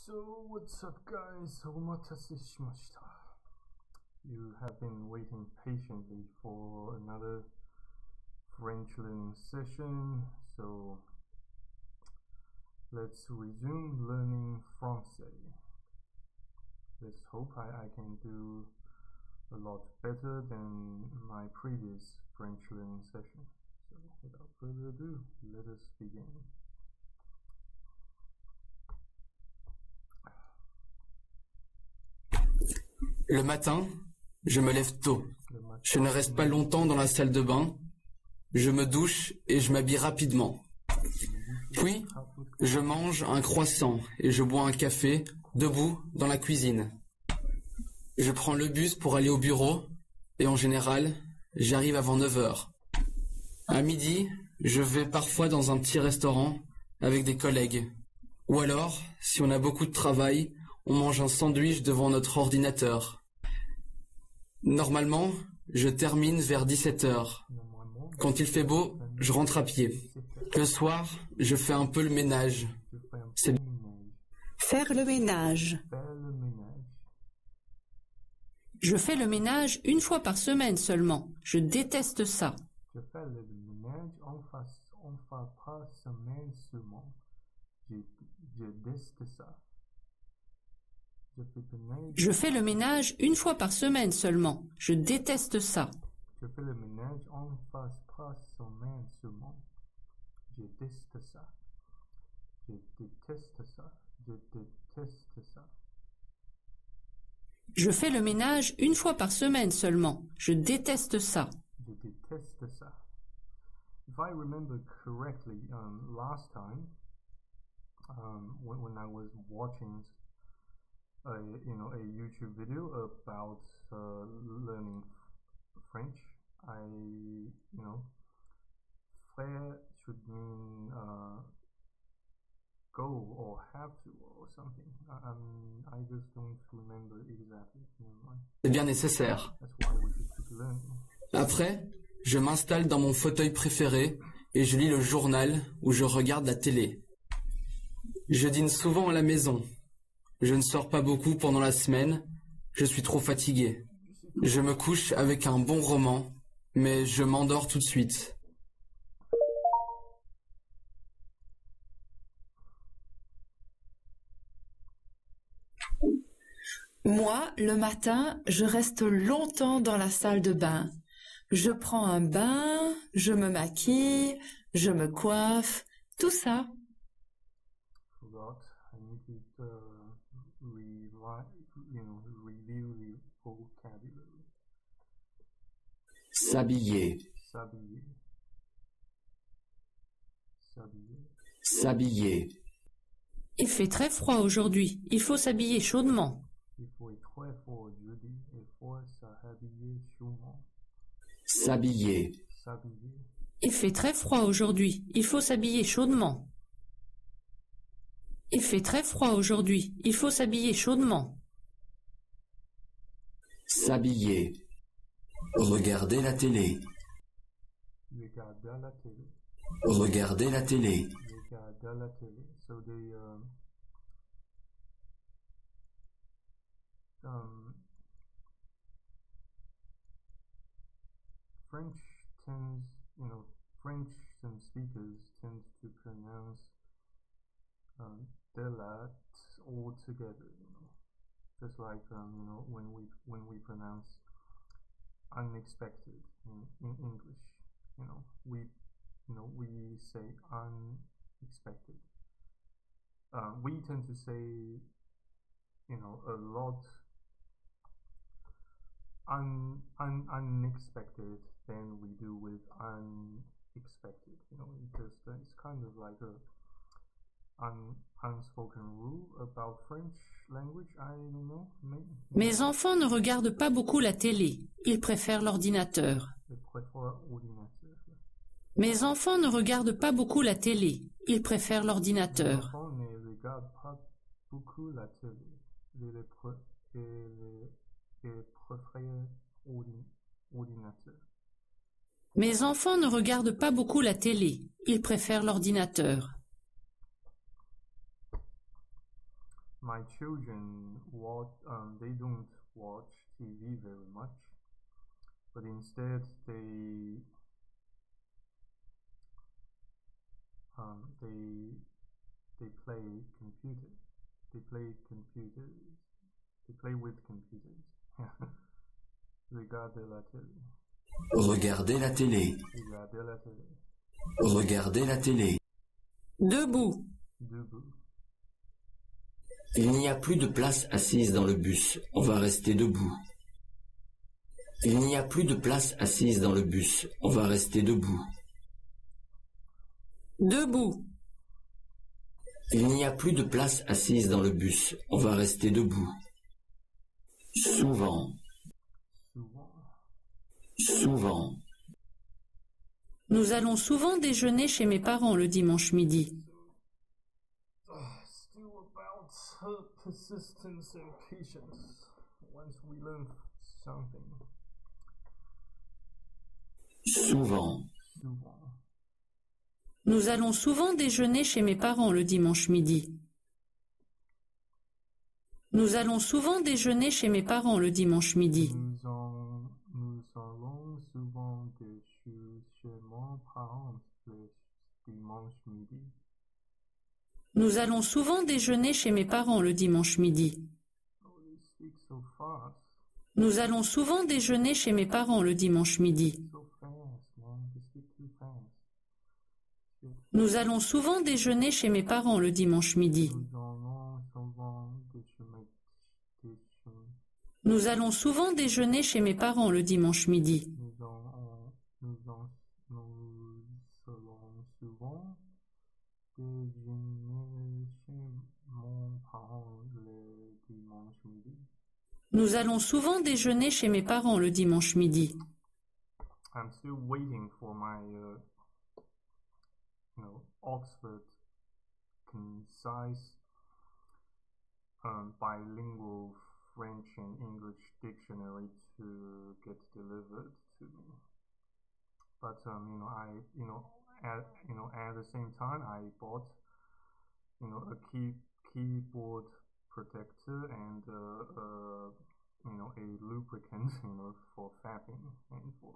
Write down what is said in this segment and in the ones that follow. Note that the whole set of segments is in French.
So what's up guys, omatase shimashita. You have been waiting patiently for another French learning session, so let's resume learning Francais. Let's hope I can do a lot better than my previous French learning session. So without further ado, let us begin. Le matin, je me lève tôt. Je ne reste pas longtemps dans la salle de bain. Je me douche et je m'habille rapidement. Puis, je mange un croissant et je bois un café debout dans la cuisine. Je prends le bus pour aller au bureau et en général, j'arrive avant 9 heures. À midi, je vais parfois dans un petit restaurant avec des collègues. Ou alors, si on a beaucoup de travail, on mange un sandwich devant notre ordinateur. Normalement, je termine vers 17 heures. Quand il fait beau, je rentre à pied. Le soir, je fais un peu le ménage. C'est Faire le ménage. Je fais le ménage une fois par semaine seulement. Je déteste ça. Je fais le ménage une fois par semaine seulement. Je déteste ça. Je fais le ménage une fois par semaine seulement. Je déteste ça. Je fais le ménage une fois par semaine seulement. Je déteste ça. Je déteste ça. Je déteste ça. Je fais le ménage une fois par semaine seulement. Je déteste ça. Je déteste ça. If I remember correctly, last time, when I was watching a YouTube video about learning French, faire should mean go or have to or something. I just don't remember exactly. C'est bien nécessaire. That's why we should keep learning. Après, je m'installe dans mon fauteuil préféré et je lis le journal ou je regarde la télé. Je dîne souvent à la maison. Je ne sors pas beaucoup pendant la semaine, je suis trop fatigué. Je me couche avec un bon roman, mais je m'endors tout de suite. Moi, le matin, je reste longtemps dans la salle de bain. Je prends un bain, je me maquille, je me coiffe, tout ça. Forgot. I need to review the vocabulary. S'habiller, S'habiller. S'habiller. s'habiller. Il fait très froid aujourd'hui. Il faut s'habiller chaudement. Il faut très fort aujourd'hui. Il faut s'habiller chaudement. S'habiller, S'habiller. Il fait très froid aujourd'hui. Il faut s'habiller chaudement. Il fait très froid aujourd'hui. Il faut s'habiller chaudement. s'habiller. Regarder la télé, Regarder la télé. regarder la télé. Regarder la télé. So French tends, French some speakers tend to pronounce delat all together, just like when we pronounce unexpected in English, we say unexpected. We tend to say, a lot unexpected than we do with unexpected. It's kind of like a unspoken rule about French language. I don't know. Mes enfants ne regardent pas beaucoup la télé. Ils préfèrent l'ordinateur. They prefer ordinateur. Mes enfants ne regardent pas beaucoup la télé. Ils préfèrent Les l'ordinateur. enfants ne regardent pas beaucoup la télé. Ils préfèrent ordinateur. Mes enfants ne regardent pas beaucoup la télé. Ils préfèrent l'ordinateur. my children they don't watch TV very much, but instead they play computer. They play computers. They play with computers. Regardez la télé. Regardez la télé. Regardez la télé. Regardez la télé. Debout. Debout. Il n'y a plus de place assise dans le bus. On va rester debout. Il n'y a plus de place assise dans le bus. On va rester debout. Debout. Il n'y a plus de place assise dans le bus. On va rester debout. Souvent. Souvent. Souvent. Nous allons souvent déjeuner chez mes parents le dimanche midi. Still about persistence and patience once we learn something. Souvent. Souvent. Nous allons souvent déjeuner chez mes parents le dimanche midi. Nous allons souvent déjeuner chez mes parents le dimanche midi. Nous allons souvent déjeuner chez mes parents le dimanche midi. Nous allons souvent déjeuner chez mes parents le dimanche midi. Oh, they speak so fast. Nous allons souvent déjeuner chez mes parents le dimanche midi. So fast, man. They speak too fast. Nous allons souvent déjeuner chez mes parents le dimanche midi. Nous allons souvent déjeuner chez mes parents le dimanche midi. Nous allons souvent déjeuner chez mes parents le dimanche midi. Nous allons souvent déjeuner chez mes parents le dimanche midi. I'm still waiting for my Oxford concise bilingual French and English dictionary to get delivered to me. But at the same time I bought a keyboard protector and a lubricant for fapping and for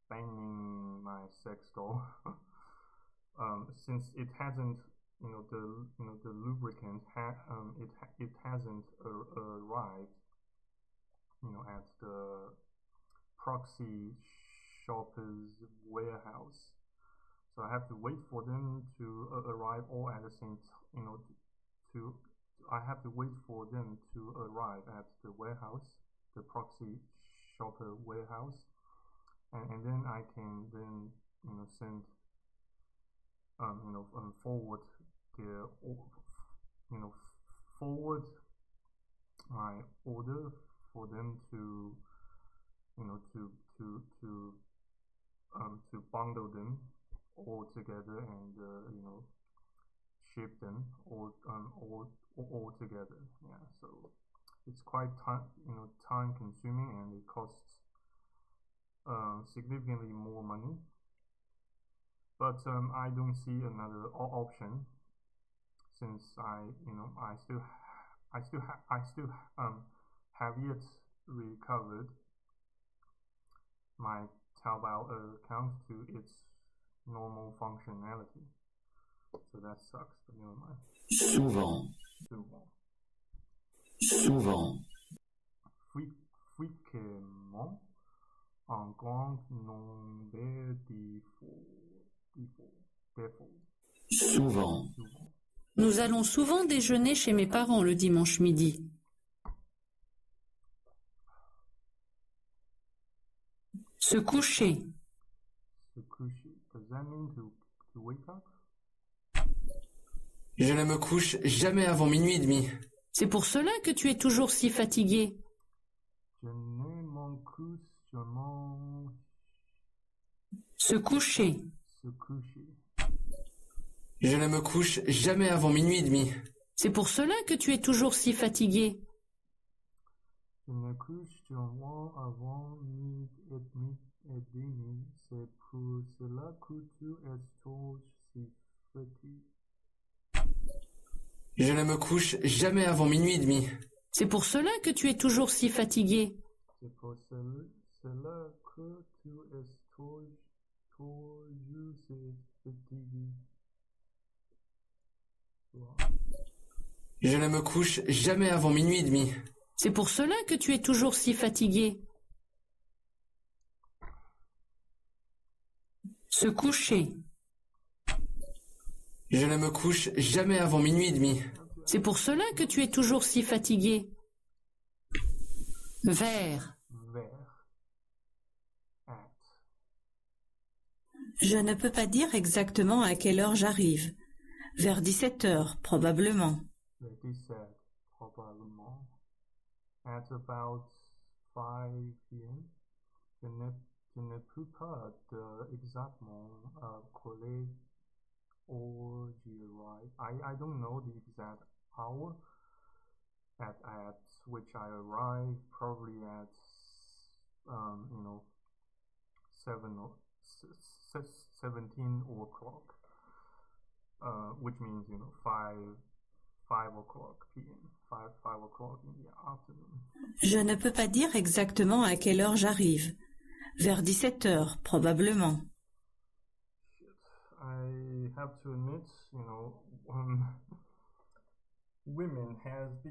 banging my sex doll. Since it hasn't, the lubricant it hasn't arrived, at the proxy shopper's warehouse. So I have to wait for them to arrive all at the same, I have to wait for them to arrive at the warehouse, the proxy shopper warehouse, and then I can then send forward their forward my order for them to to bundle them all together and ship them all together. Yeah, so it's quite time consuming and it costs significantly more money. But I don't see another option since I still have yet recovered my Taobao account to its normal functionality. So that sucks, but never mind. Souvent. Souvent. Fréquemment, un grand nombre de défauts. Souvent. Nous allons souvent déjeuner chez mes parents le dimanche midi. Se coucher. Se coucher. Does that mean to wake up? Je ne me couche jamais avant minuit et demi. C'est pour cela que tu es toujours si fatigué. Je ne m'en couche jamais. Se coucher. Se coucher. Je ne me couche jamais avant minuit et demi. C'est pour cela que tu es toujours si fatigué. Je me couche jamais avant minuit et demi. C'est pour cela que tu es toujours si fatigué. Je ne me couche jamais avant minuit et demi. C'est pour cela que tu es toujours si fatigué. C'est pour cela que tu es toujours fatigué. Je ne me couche jamais avant minuit et demi. C'est pour cela que tu es toujours si fatigué. Se coucher. Je ne me couche jamais avant minuit et demi. C'est pour cela que tu es toujours si fatigué. Vers. Vers. At. Je ne peux pas dire exactement à quelle heure j'arrive. Vers 17 heures, probablement. Le 17, probablement. At about 5 p.m. Je ne peux pas dire exactement quelle heure j'y arrive. I don't know the exact hour at which I arrive, probably at 17 o'clock, which means 5 o'clock p.m. 5 o'clock in the afternoon. Je ne peux pas dire exactement à quelle heure j'arrive. Vers 17 heures, probablement. I have to admit, women have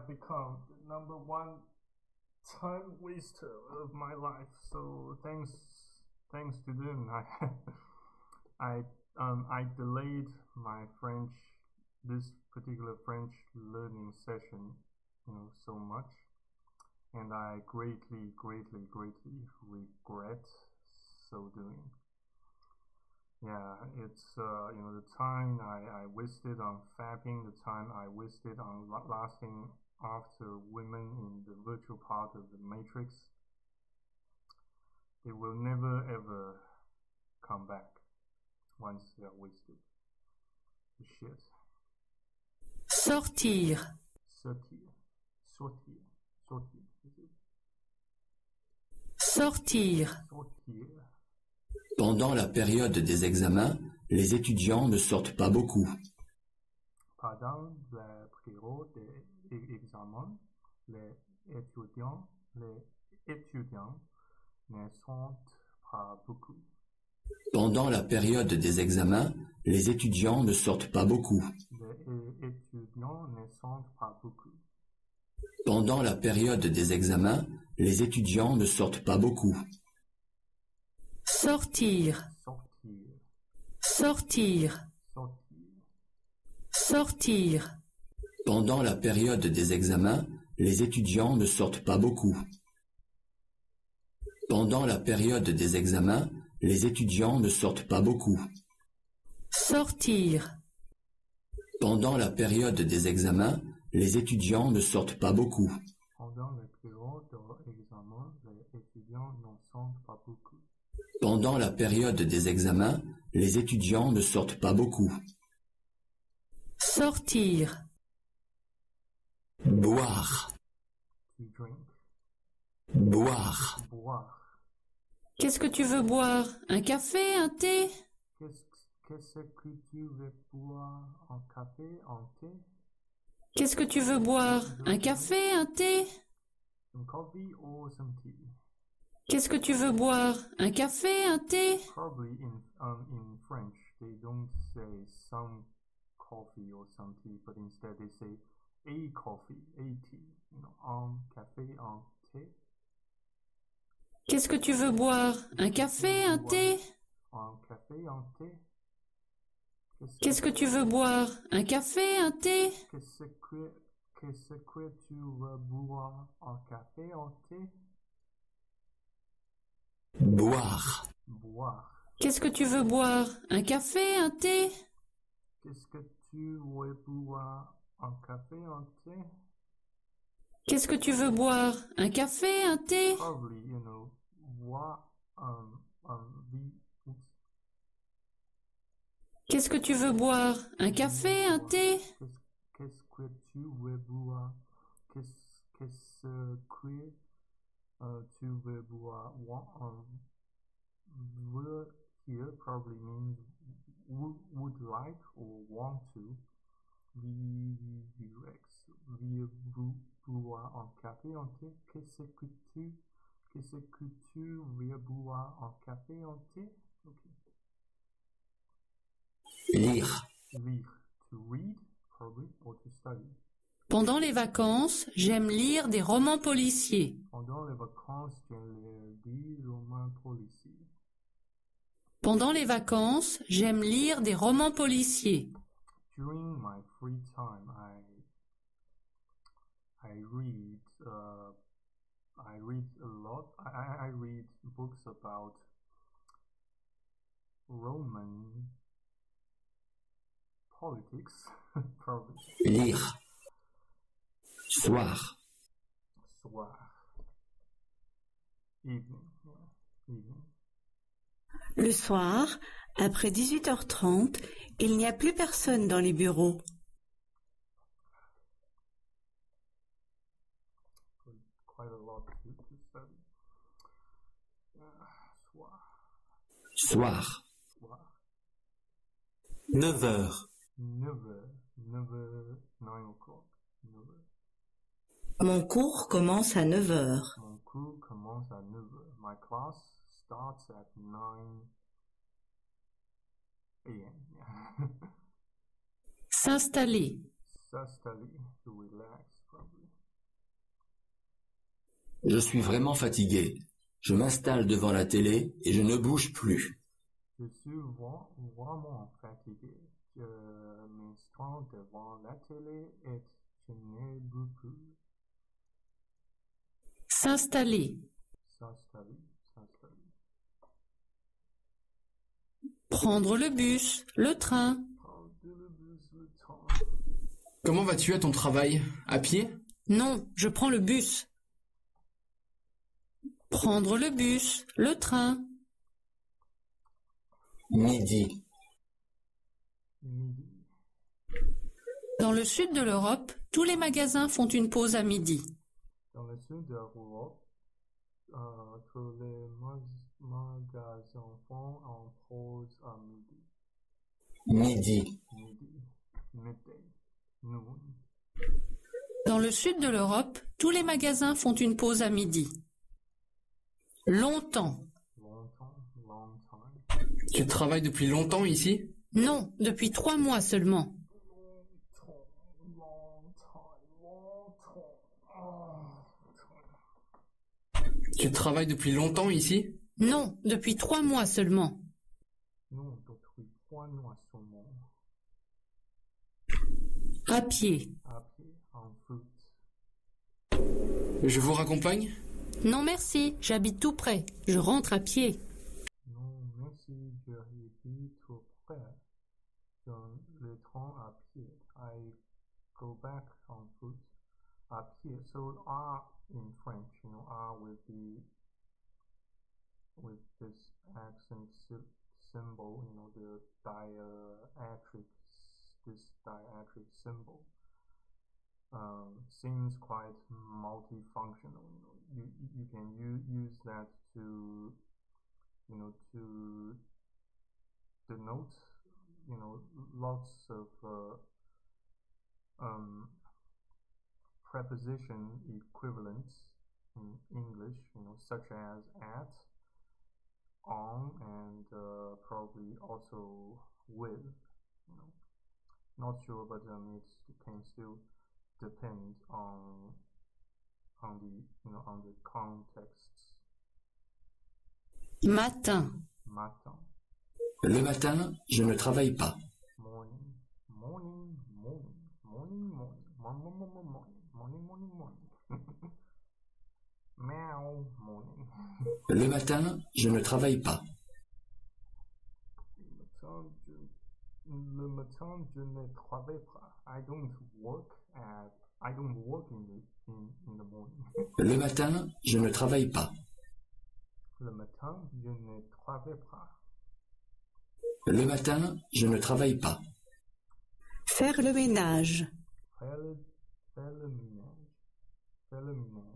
become the number one time waster of my life. So thanks to them, I delayed my this particular French learning session, so much, and I greatly regret so doing. Yeah, it's the time I wasted on fapping, the time I wasted on lasting after women in the virtual part of the matrix. They will never ever come back once they are wasted. The shit. Sortir. Sortir. Sortir. Pendant la période des examens, les étudiants ne sortent pas beaucoup. Pendant la période des examens, les étudiants ne sortent pas beaucoup. Pendant la période des examens, les étudiants ne sortent pas beaucoup. Les étudiants ne sortent pas beaucoup. Pendant la période des examens, les étudiants ne sortent pas beaucoup. Sortir. Sortir. Sortir. Pendant la période des examens, les étudiants ne sortent pas beaucoup. Pendant la période des examens, les étudiants ne sortent pas beaucoup. Sortir. Pendant la période des examens, les étudiants ne sortent pas beaucoup. Pendant la période des examens, les étudiants ne sortent pas beaucoup. Pendant la période des examens, les étudiants ne sortent pas beaucoup. Sortir. Boire. To drink. Boire. Boire. Qu'est-ce que tu veux boire? Un café, un thé? Qu'est-ce que tu veux boire? Un café, un thé? Qu'est-ce que tu veux boire? Un café, un thé? Some coffee or some tea? Qu'est-ce que tu veux boire? Un café, un thé? Probably in French they don't say some coffee or some tea, but instead they say a coffee, a tea. Un café, un thé. Qu'est-ce que tu veux boire? Un café, un thé? Un café, un thé. Qu'est-ce que tu veux boire? Un café, un thé? Qu'est-ce que tu veux boire? Un café, un thé? Boire. Boire. Qu'est-ce que tu veux boire? Un café, un thé? Qu'est-ce que tu veux boire? Un café, un thé? Qu'est-ce que tu veux boire? Un café, un thé? Probably, what, Qu'est-ce que tu veux boire? Un café, un thé? Qu'est-ce que tu veux boire? Qu'est-ce que tu veux boire? Would here probably means would like or want to. boire un café, un thé? Qu'est-ce que tu veux boire un café, un thé? Okay. Lire. Lire. To read, probably, or to study. Pendant les vacances, j'aime lire des romans policiers. Pendant les vacances, j'aime lire des romans policiers. Pendant les vacances, j'aime lire des romans policiers. During my free time, I read a lot. I read books about Roman politics, probably. Lire. Soir. Soir. Evening. Yeah. Evening. Le soir, après 18h30, il n'y a plus personne dans les bureaux. Quite a lot to study. Soir. Soir. Soir. 9 heures. 9 o'clock. 9 heures. Mon cours commence à 9h. Mon cours commence à 9 heures. My class starts at 9 a.m. S'installer. S'installer, to relax, probably. Je suis vraiment fatigué. Je m'installe devant la télé et je ne bouge plus. Je suis vraiment fatigué. Je m'installe devant la télé et je ne bouge plus. S'installer. S'installer. Prendre le bus, le train. Prendre le bus, le train. Comment vas-tu à ton travail? À pied? Non, je prends le bus. Prendre le bus, le train. Midi. Midi. Dans le sud de l'Europe, tous les magasins font une pause à midi. Dans le sud de l'Europe, tous les magasins font une pause à midi. Midi. Midday. Noon. Dans le sud de l'Europe, tous les magasins font une pause à midi. Longtemps. Long time. Tu travailles depuis longtemps ici? Non, depuis 3 mois seulement. Tu travailles depuis longtemps ici? Non, depuis 3 mois seulement. Non, depuis 3 mois seulement. À pied. À pied, en foot. Je vous raccompagne? Non merci, j'habite tout près. Je rentre à pied. Non, merci, je habite tout près. Dans le train à pied. I go back on foot. À pied. So in French, with this accent symbol, the this diacritic symbol seems quite multifunctional. You can use that to denote lots of preposition equivalents in English, such as at, on, and probably also with. Not sure, but it can still depend on the contexts. Matin. Matin. Le matin, je ne travaille pas. Morning. Meow, morning. Le matin, je ne travaille pas. Le matin, je ne travaille pas. I don't work in the morning. Le matin, je ne travaille pas. Le matin, je ne travaille pas. Le matin, je ne travaille pas. Faire le ménage. Faire le ménage. Faire le ménage.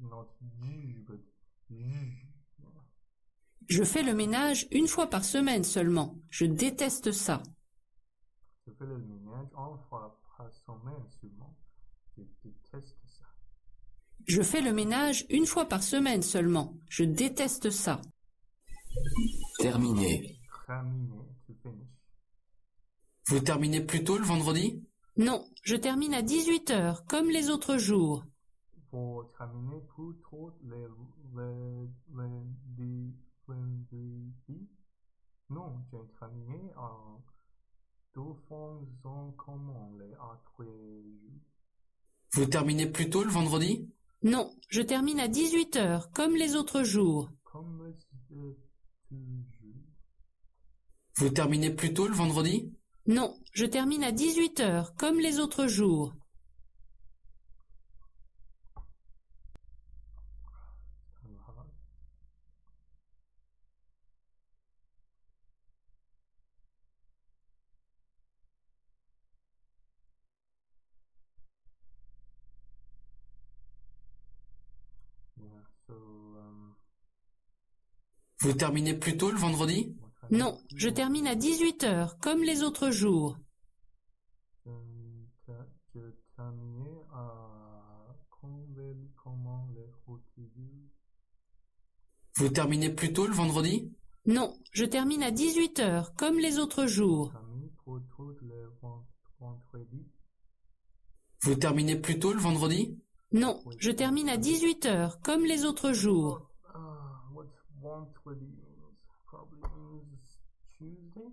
Not du, but du. Je fais le ménage 1 fois par semaine seulement. Je déteste ça. Je fais le ménage une fois par semaine seulement. Je déteste ça. Je fais le ménage une fois par semaine seulement. Je déteste ça. Terminé. Terminer, to finish. Vous terminez plus tôt le vendredi? Non, je termine à 18 heures, comme les autres jours. Pour terminer plus tôt vendredi. Non, j'ai terminé en deux fois en commun les autres jours. Vous terminez plus tôt le vendredi? Non, je termine à 18 heures, comme les autres jours. Comme les autres jours. Vous terminez plus tôt le vendredi? Non, je termine à 18 heures, comme les autres jours. Yeah, so, Vous terminez plus tôt le vendredi? Non, je termine à 18 heures, comme les autres jours. je terminais à comment les autres jours. Vous terminez plus tôt le vendredi? Non, je termine à 18 heures, comme les autres jours. Termine pour tout le vendredi. Vous terminez plus tôt le vendredi? Non, je termine à 18 heures, comme les autres jours. What vendredi means? Probably means Tuesday?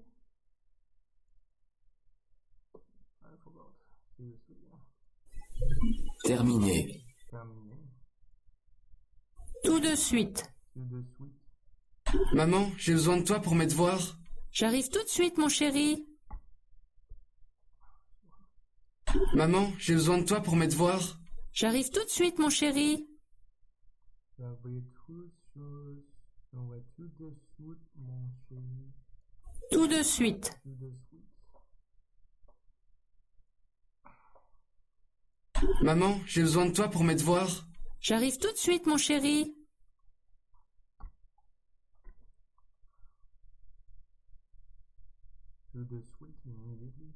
I forgot. Tuesday. Terminé. Terminé. Tout de suite. Tout de suite. Maman, j'ai besoin de toi pour mes devoirs. J'arrive tout de suite, mon chéri. Maman, j'ai besoin de toi pour mes devoirs. J'arrive tout de suite, mon chéri. J'avais tout de suite, mon chéri. Tout de suite. Tout de suite. Maman, j'ai besoin de toi pour mes devoirs. J'arrive tout de suite, mon chéri. Tout de suite, immediately.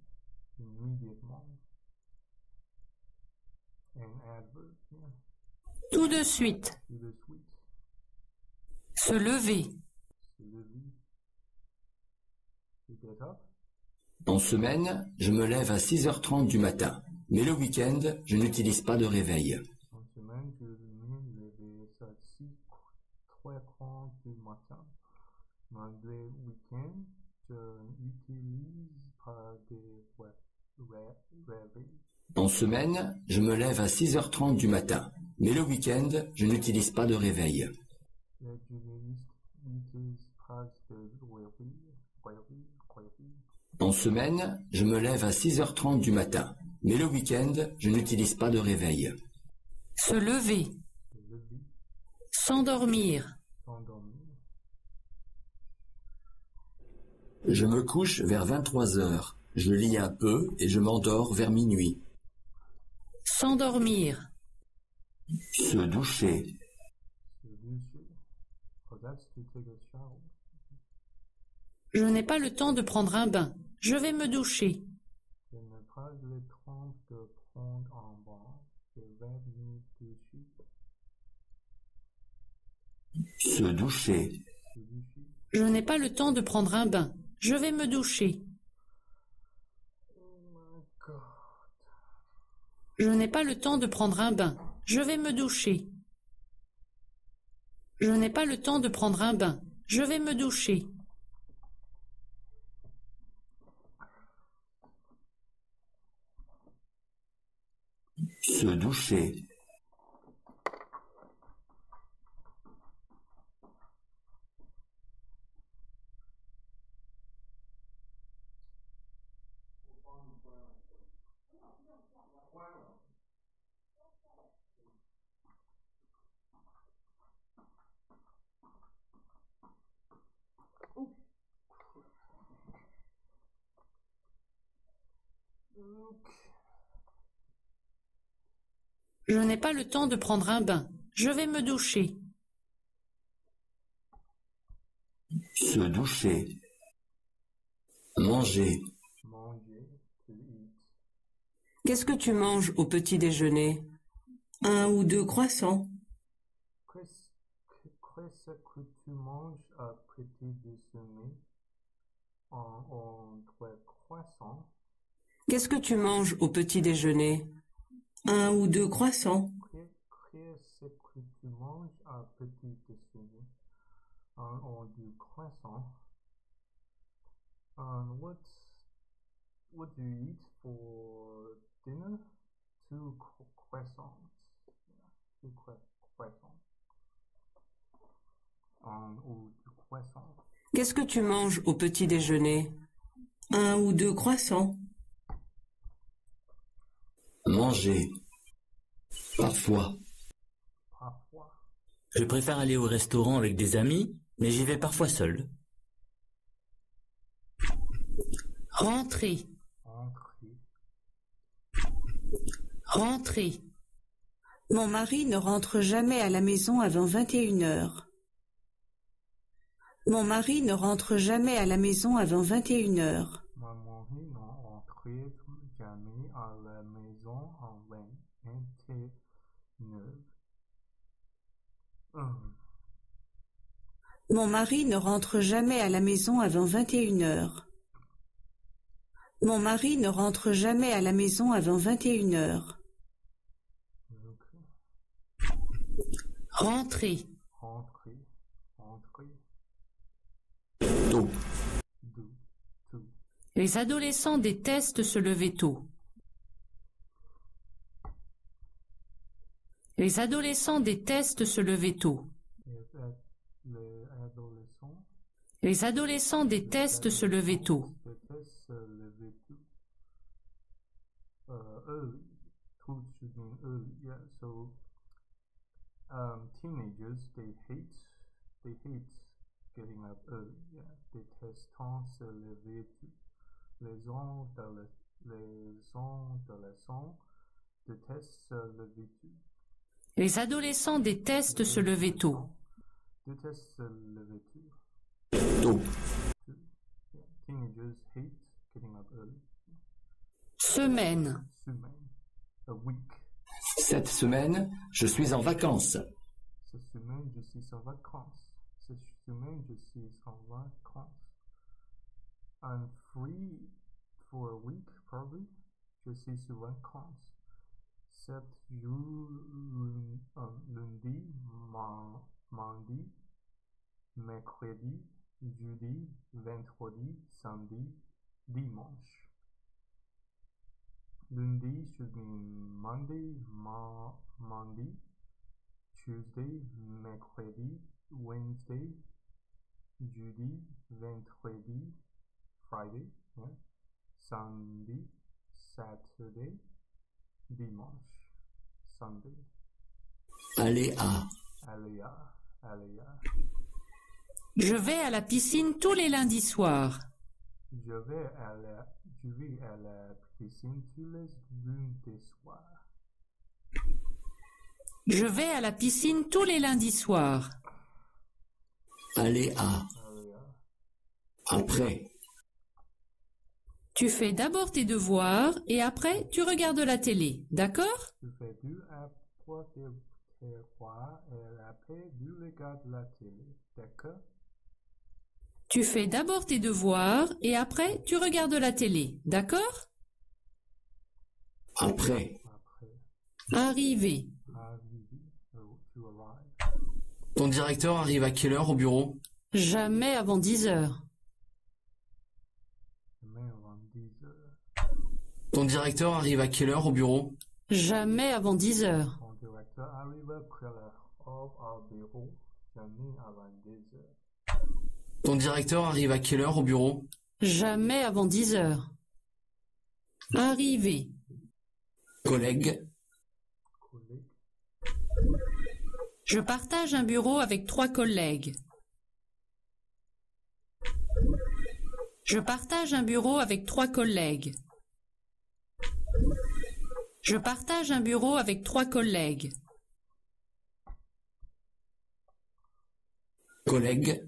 Immediatement. An adverb, yeah. Tout de suite. Tout de suite. Se lever. Se lever. To get up. En semaine, je me lève à 6h30 du matin. Mais le week-end, je n'utilise pas de réveil. En semaine, je me lève à 6h30 du matin. Mais le week-end, je n'utilise pas de réveil. En semaine, je me lève à 6h30 du matin. Mais le week-end, je n'utilise pas de réveil. Le journaliste n'utilise pas de réveil. En semaine, je me lève à 6h30 du matin. Mais le week-end, je n'utilise pas de réveil. Se lever. Se lever. S'endormir. S'endormir. Je me couche vers 23h. Je lis un peu et je m'endors vers minuit. S'endormir. Se doucher. Se doucher. Oh, that's to take a shower. Je n'ai pas le temps de prendre un bain. Je vais me doucher. Je n'ai pas le temps de prendre un bain. Je vais me doucher. Se doucher. Se doucher. Je n'ai pas le temps de prendre un bain. Je vais me doucher. Oh my God. Je n'ai pas le temps de prendre un bain. Je vais me doucher. Je n'ai pas le temps de prendre un bain. Je vais me doucher. Se doucher. Je n'ai pas le temps de prendre un bain. Je vais me doucher. Se doucher. Manger. Manger, to eat. Qu'est-ce que tu manges au petit déjeuner? 1 ou 2 croissants. Qu'est-ce que tu manges à petit déjeuner? En 3 croissants. Qu'est-ce que tu manges au petit déjeuner? 1 ou 2 croissants. Qu'est-ce que tu manges à petit déjeuner? 1 ou 2 croissants. What do you eat for dinner? 2 croissants. 2 croissants. 1 ou 2 croissants. Qu'est-ce que tu manges au petit déjeuner? 1 ou 2 croissants. Manger. Parfois. Parfois. Je préfère aller au restaurant avec des amis, mais j'y vais parfois seul. Rentrer. Entrer. Rentrer. Mon mari ne rentre jamais à la maison avant 21 heures. Mon mari ne rentre jamais à la maison avant 21 heures. Mon mari ne rentre jamais à la maison avant 21 heures. Mon mari ne rentre jamais à la maison avant 21 heures. Mon mari ne rentre jamais à la maison avant 21 heures. Rentrer. Rentrer. Rentrer. Tôt. Tôt. Les adolescents détestent se lever tôt. Les adolescents détestent se lever tôt. Les adolescents détestent se lever tôt. Early. Too should mean early. Yeah. So teenagers they hate getting up early. Yeah. Détestent se lever tôt. Les adolescents détestent se lever tôt. Les adolescents détestent se lever tôt. Détestent se lever tôt. Tôt. Yeah. Teenagers hate getting up early. Semaine. Semaine. A week. Cette semaine, je suis en vacances. Cette semaine, je suis en vacances. Cette semaine, je suis en vacances. I'm free for a week, probably. Je suis en vacances. 7 jours, lundi, mardi, mercredi, jeudi, vendredi, samedi, dimanche. Lundi should mean Monday, Monday, Tuesday, mercredi, Wednesday, jeudi, vendredi, Friday, yeah. Sunday, Saturday, dimanche, Sunday. Aller à. Aller à. Je vais à la piscine tous les lundis soirs. Je vais à la piscine tous les lundis soirs. Je vais à la piscine tous les lundis soirs. Aller à. Après. Tu fais d'abord tes devoirs et après tu regardes la télé, d'accord? Tu fais après tes devoirs et après tu regardes la télé, d'accord? Tu fais d'abord tes devoirs et après tu regardes la télé, d'accord? Après. Arriver. Ton directeur arrive à quelle heure au bureau? Jamais avant 10 heures. Ton directeur arrive à quelle heure au bureau? Jamais avant 10 heures. Mon directeur arrive à quelle heure au bureau? Jamais avant 10 heures. Ton directeur arrive à quelle heure au bureau? Jamais avant 10 heures. Arriver. Collègue. Je partage un bureau avec 3 collègues. Je partage un bureau avec 3 collègues. Je partage un bureau avec 3 collègues. Collègue.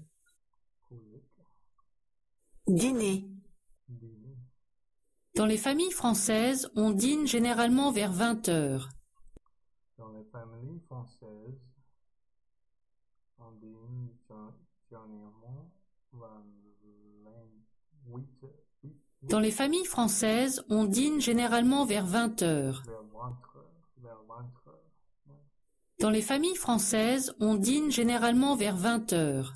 Dîner. Dans les familles françaises, on dîne généralement vers 20 heures. Dans les familles françaises, on dîne généralement vers 28 heures. Dans les familles françaises, on dîne généralement vers 20 heures. Dans les familles françaises, on dîne généralement vers 20 heures.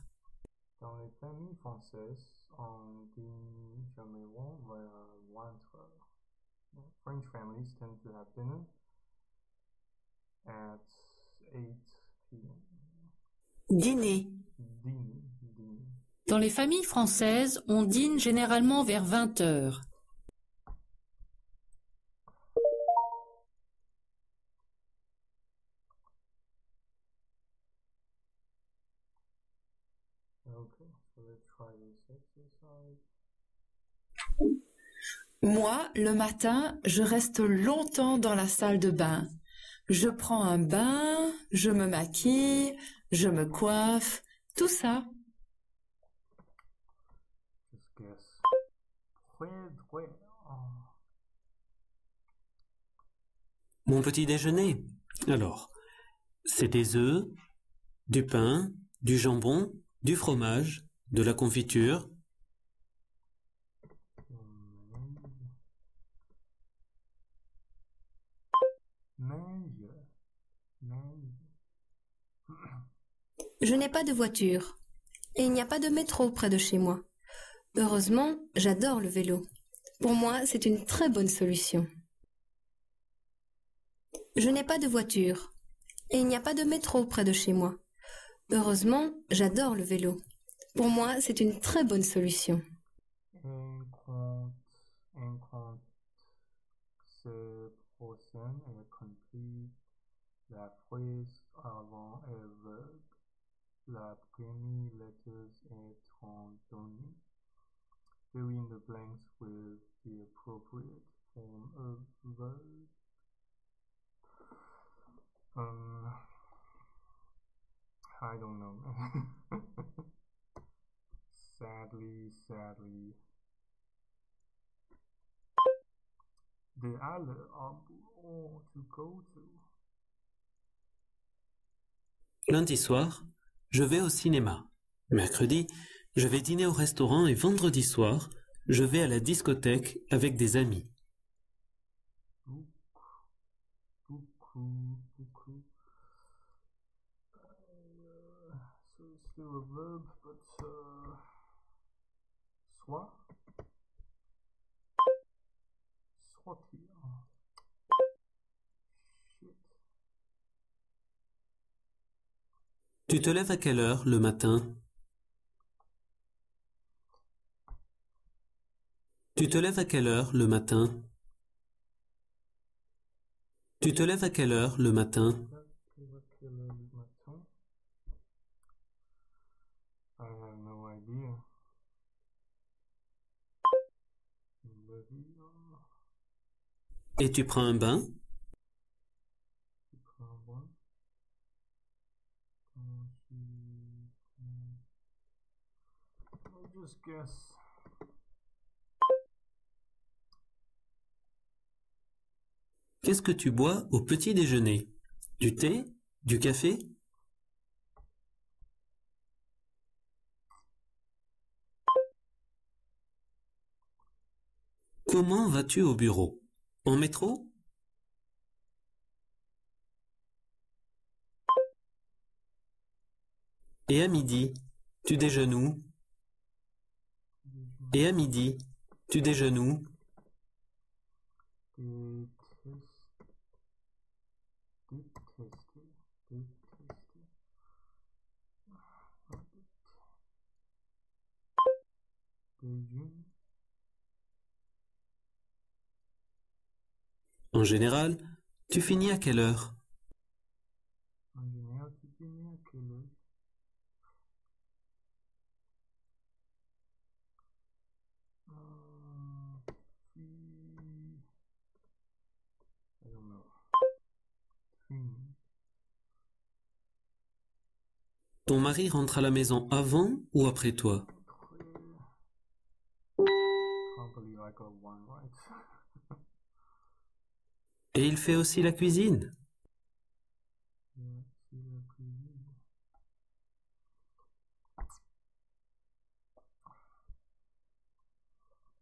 Dans les familles françaises, on dîne généralement vers 20 heures. French families tend to have dinner at 8 p.m. Dîner. Dîner. Dans les familles françaises, on dîne généralement vers 20 heures. Okay, so let's try this exercise. Moi, le matin, je reste longtemps dans la salle de bain. Je prends un bain, je me maquille, je me coiffe, tout ça. Just guess. Mon petit déjeuner. Alors, c'est des œufs, du pain, du jambon, du fromage, de la confiture. Je n'ai pas de voiture et il n'y a pas de métro près de chez moi. Heureusement, j'adore le vélo. Pour moi, c'est une très bonne solution. Je n'ai pas de voiture et il n'y a pas de métro près de chez moi. Heureusement, j'adore le vélo. Pour moi, c'est une très bonne solution. Ce prochain est complète la phrase avant et verbe. La première lettre est donné. Fill in the blanks with the appropriate form of verb. I don't know. Sadly. Des allées to go to. Lundi soir, je vais au cinéma. Mercredi, je vais dîner au restaurant et vendredi soir, je vais à la discothèque avec des amis. So still a verb, but sortir. Shit. Tu te lèves à quelle heure le matin? Tu te lèves à quelle heure le matin? Tu te lèves à quelle heure le matin? I have no idea. Et tu prends un bain? Just guess. Qu'est-ce que tu bois au petit déjeuner? Du thé? Du café? Comment vas-tu au bureau? En métro? Et à midi, tu déjeunes où? Et à midi, tu déjeunes où? En général, tu finis à quelle heure? En général, tu finis à quelle heure? I don't know. Ton mari rentre à la maison avant ou après toi? Can't believe I got one right. Et il fait aussi la cuisine.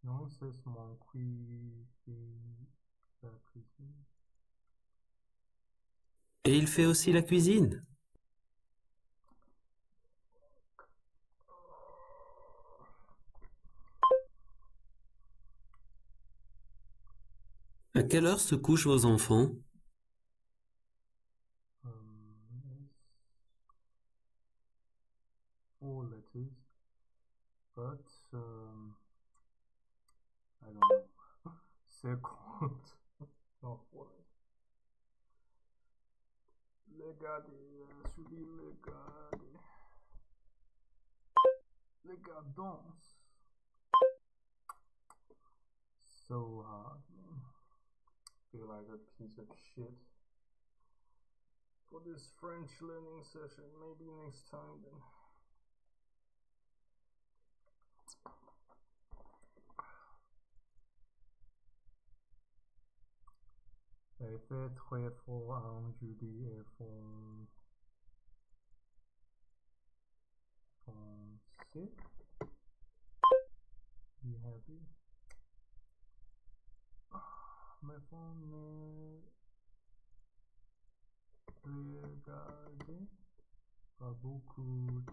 Non, c'est mon qui fait la cuisine. Et il fait aussi la cuisine. À quelle heure se couchent vos enfants? Four letters, but I don't know. C'est compte. Non, four letters. Les gardons. So hard, man. Feel like a piece of shit for this French learning session. Maybe next time then. J'avais fait très fort un jeudi et français. Be happy. Mais on ne regardait pas beaucoup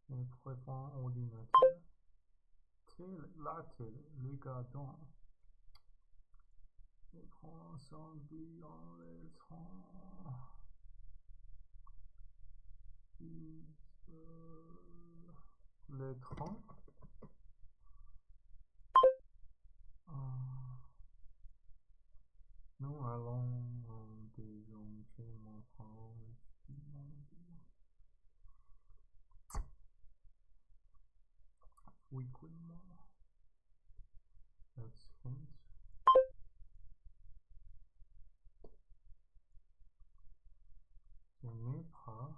mais préfère ordinateur. La télé, regardons. Les prend incendie en les trains. Les trains. Nous allons disons chez mon frère. Frequemment. That's hint. Ce n'est pas.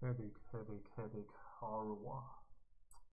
Headache, headache, headache, au revoir.